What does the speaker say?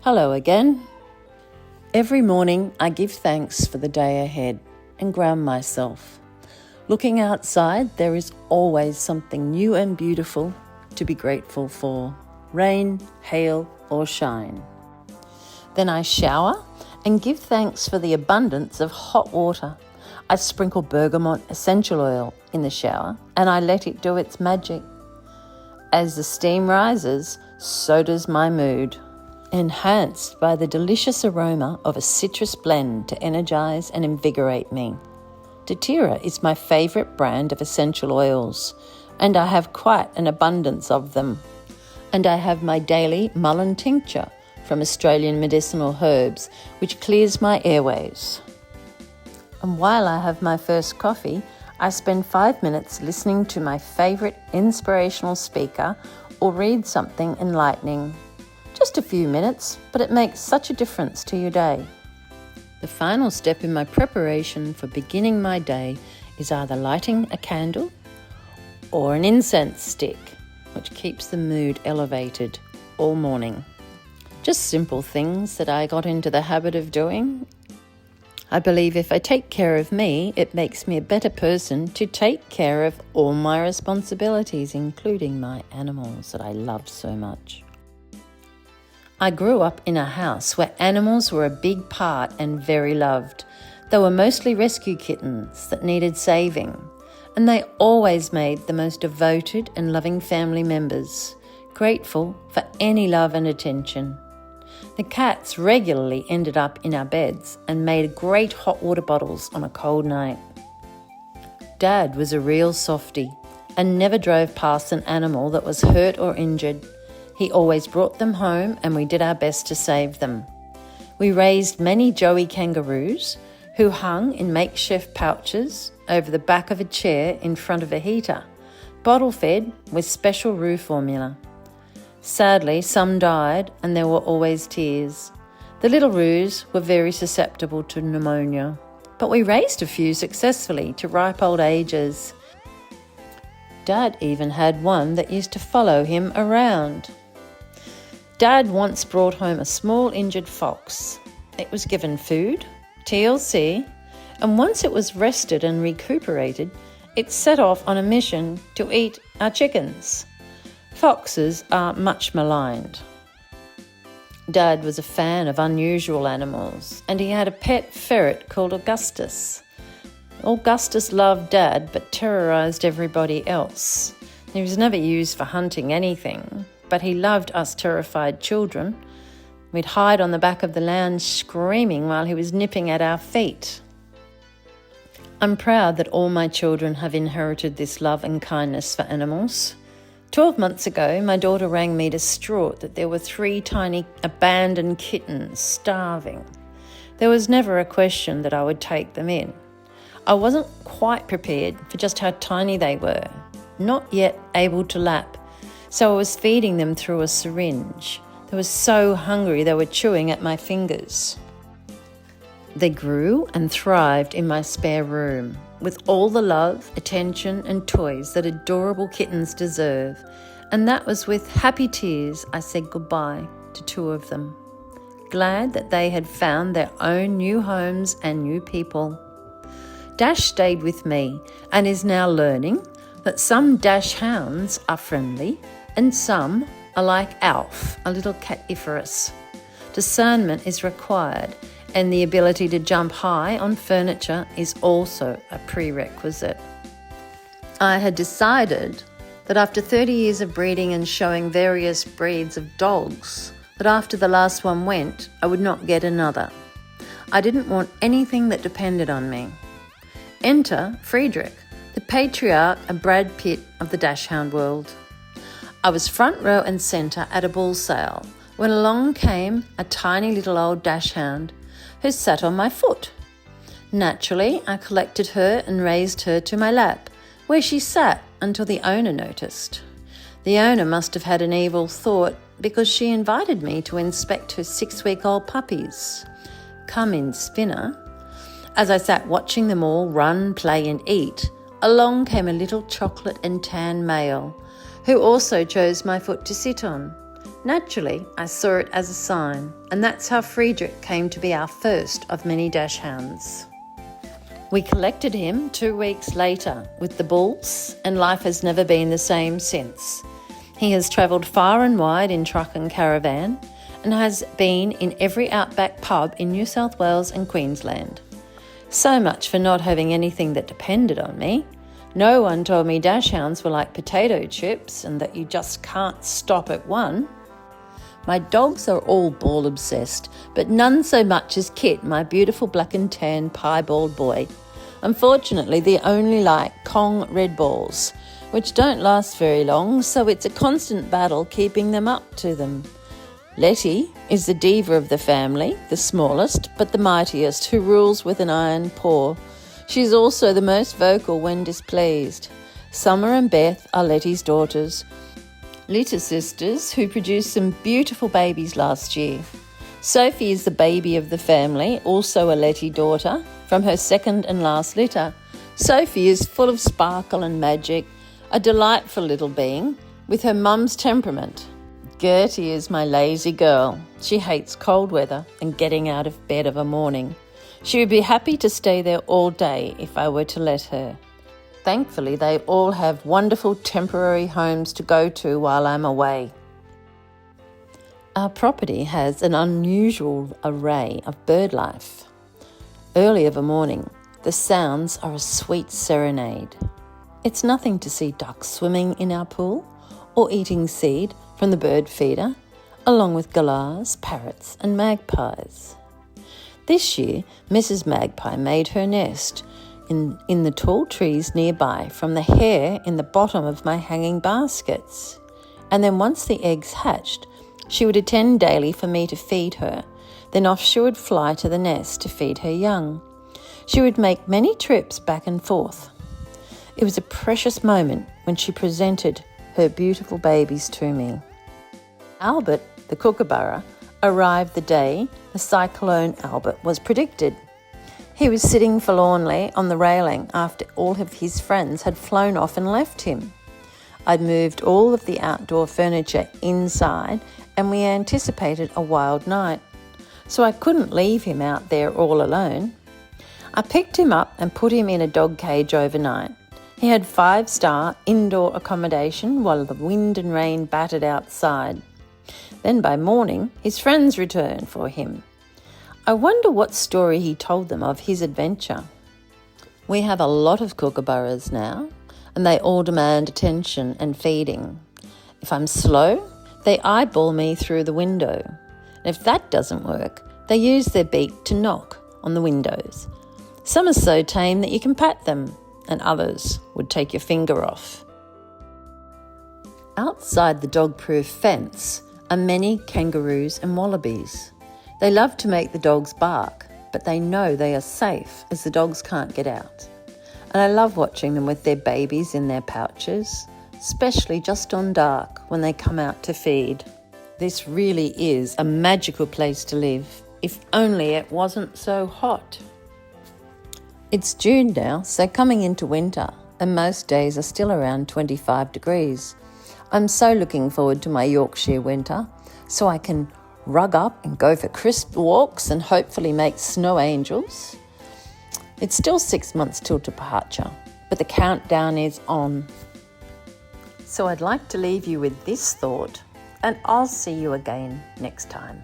Hello again. Every morning I give thanks for the day ahead and ground myself. Looking outside, there is always something new and beautiful to be grateful for, rain, hail or shine. Then I shower and give thanks for the abundance of hot water. I sprinkle bergamot essential oil in the shower and I let it do its magic. As the steam rises, so does my mood, enhanced by the delicious aroma of a citrus blend to energise and invigorate me. DoTERRA is my favourite brand of essential oils, and I have quite an abundance of them. And I have my daily mullein tincture from Australian medicinal herbs, which clears my airways. And while I have my first coffee, I spend 5 minutes listening to my favourite inspirational speaker or read something enlightening. Just a few minutes, but it makes such a difference to your day. The final step in my preparation for beginning my day is either lighting a candle or an incense stick, which keeps the mood elevated all morning. Just simple things that I got into the habit of doing. I believe if I take care of me, it makes me a better person to take care of all my responsibilities, including my animals that I love so much. I grew up in a house where animals were a big part and very loved. They were mostly rescue kittens that needed saving, and they always made the most devoted and loving family members, grateful for any love and attention. The cats regularly ended up in our beds and made great hot water bottles on a cold night. Dad was a real softie and never drove past an animal that was hurt or injured. He always brought them home and we did our best to save them. We raised many joey kangaroos who hung in makeshift pouches over the back of a chair in front of a heater, bottle-fed with special roux formula. Sadly, some died and there were always tears. The little roos were very susceptible to pneumonia, but we raised a few successfully to ripe old ages. Dad even had one that used to follow him around. Dad once brought home a small injured fox. It was given food, TLC, and once it was rested and recuperated, it set off on a mission to eat our chickens. Foxes are much maligned. Dad was a fan of unusual animals, and he had a pet ferret called Augustus. Augustus loved Dad but terrorised everybody else. He was never used for hunting anything, but he loved us terrified children. We'd hide on the back of the lounge screaming while he was nipping at our feet. I'm proud that all my children have inherited this love and kindness for animals. 12 months ago, my daughter rang me distraught that there were 3 tiny abandoned kittens starving. There was never a question that I would take them in. I wasn't quite prepared for just how tiny they were, not yet able to lap, so I was feeding them through a syringe. They were so hungry they were chewing at my fingers. They grew and thrived in my spare room, with all the love, attention and toys that adorable kittens deserve, and that was with happy tears I said goodbye to 2 of them, glad that they had found their own new homes and new people. Dash stayed with me and is now learning that some dash hounds are friendly and some are like Alf, a little catiferous. Discernment is required, and the ability to jump high on furniture is also a prerequisite. I had decided that after 30 years of breeding and showing various breeds of dogs, that after the last one went, I would not get another. I didn't want anything that depended on me. Enter Friedrich, the patriarch and Brad Pitt of the dachshund world. I was front row and centre at a bull sale when along came a tiny little old dachshund who sat on my foot. Naturally, I collected her and raised her to my lap, where she sat until the owner noticed. The owner must have had an evil thought because she invited me to inspect her 6-week-old puppies. Come in, Spinner. As I sat watching them all run, play and eat, along came a little chocolate and tan male, who also chose my foot to sit on. Naturally, I saw it as a sign, and that's how Friedrich came to be our first of many dachshunds. We collected him 2 weeks later with the bulls, and life has never been the same since. He has travelled far and wide in truck and caravan, and has been in every outback pub in New South Wales and Queensland. So much for not having anything that depended on me. No one told me dachshunds were like potato chips and that you just can't stop at one. My dogs are all ball obsessed, but none so much as Kit, my beautiful black and tan piebald boy. Unfortunately, they only like Kong red balls, which don't last very long, so it's a constant battle keeping them up to them. Letty is the diva of the family, the smallest but the mightiest, who rules with an iron paw. She's also the most vocal when displeased. Summer and Beth are Letty's daughters, litter sisters who produced some beautiful babies last year. Sophie is the baby of the family, also a Letty daughter, from her second and last litter. Sophie is full of sparkle and magic, a delightful little being with her mum's temperament. Gertie is my lazy girl. She hates cold weather and getting out of bed of a morning. She would be happy to stay there all day if I were to let her. Thankfully, they all have wonderful temporary homes to go to while I'm away. Our property has an unusual array of bird life. Early of a morning, the sounds are a sweet serenade. It's nothing to see ducks swimming in our pool or eating seed from the bird feeder, along with galahs, parrots and magpies. This year, Mrs. Magpie made her nest in the tall trees nearby from the hair in the bottom of my hanging baskets. And then once the eggs hatched, she would attend daily for me to feed her. Then off she would fly to the nest to feed her young. She would make many trips back and forth. It was a precious moment when she presented her beautiful babies to me. Albert, the kookaburra, arrived the day the cyclone Albert was predicted. He was sitting forlornly on the railing after all of his friends had flown off and left him. I'd moved all of the outdoor furniture inside and we anticipated a wild night, so I couldn't leave him out there all alone. I picked him up and put him in a dog cage overnight. He had 5-star indoor accommodation while the wind and rain battered outside. Then by morning, his friends returned for him. I wonder what story he told them of his adventure. We have a lot of kookaburras now, and they all demand attention and feeding. If I'm slow, they eyeball me through the window. And if that doesn't work, they use their beak to knock on the windows. Some are so tame that you can pat them, and others would take your finger off. Outside the dog-proof fence are many kangaroos and wallabies. They love to make the dogs bark, but they know they are safe as the dogs can't get out. And I love watching them with their babies in their pouches, especially just on dark when they come out to feed. This really is a magical place to live, if only it wasn't so hot. It's June now, so coming into winter, and most days are still around 25 degrees. I'm so looking forward to my Yorkshire winter, so I can rug up and go for crisp walks and hopefully make snow angels. It's still 6 months till departure, but the countdown is on. So I'd like to leave you with this thought, and I'll see you again next time.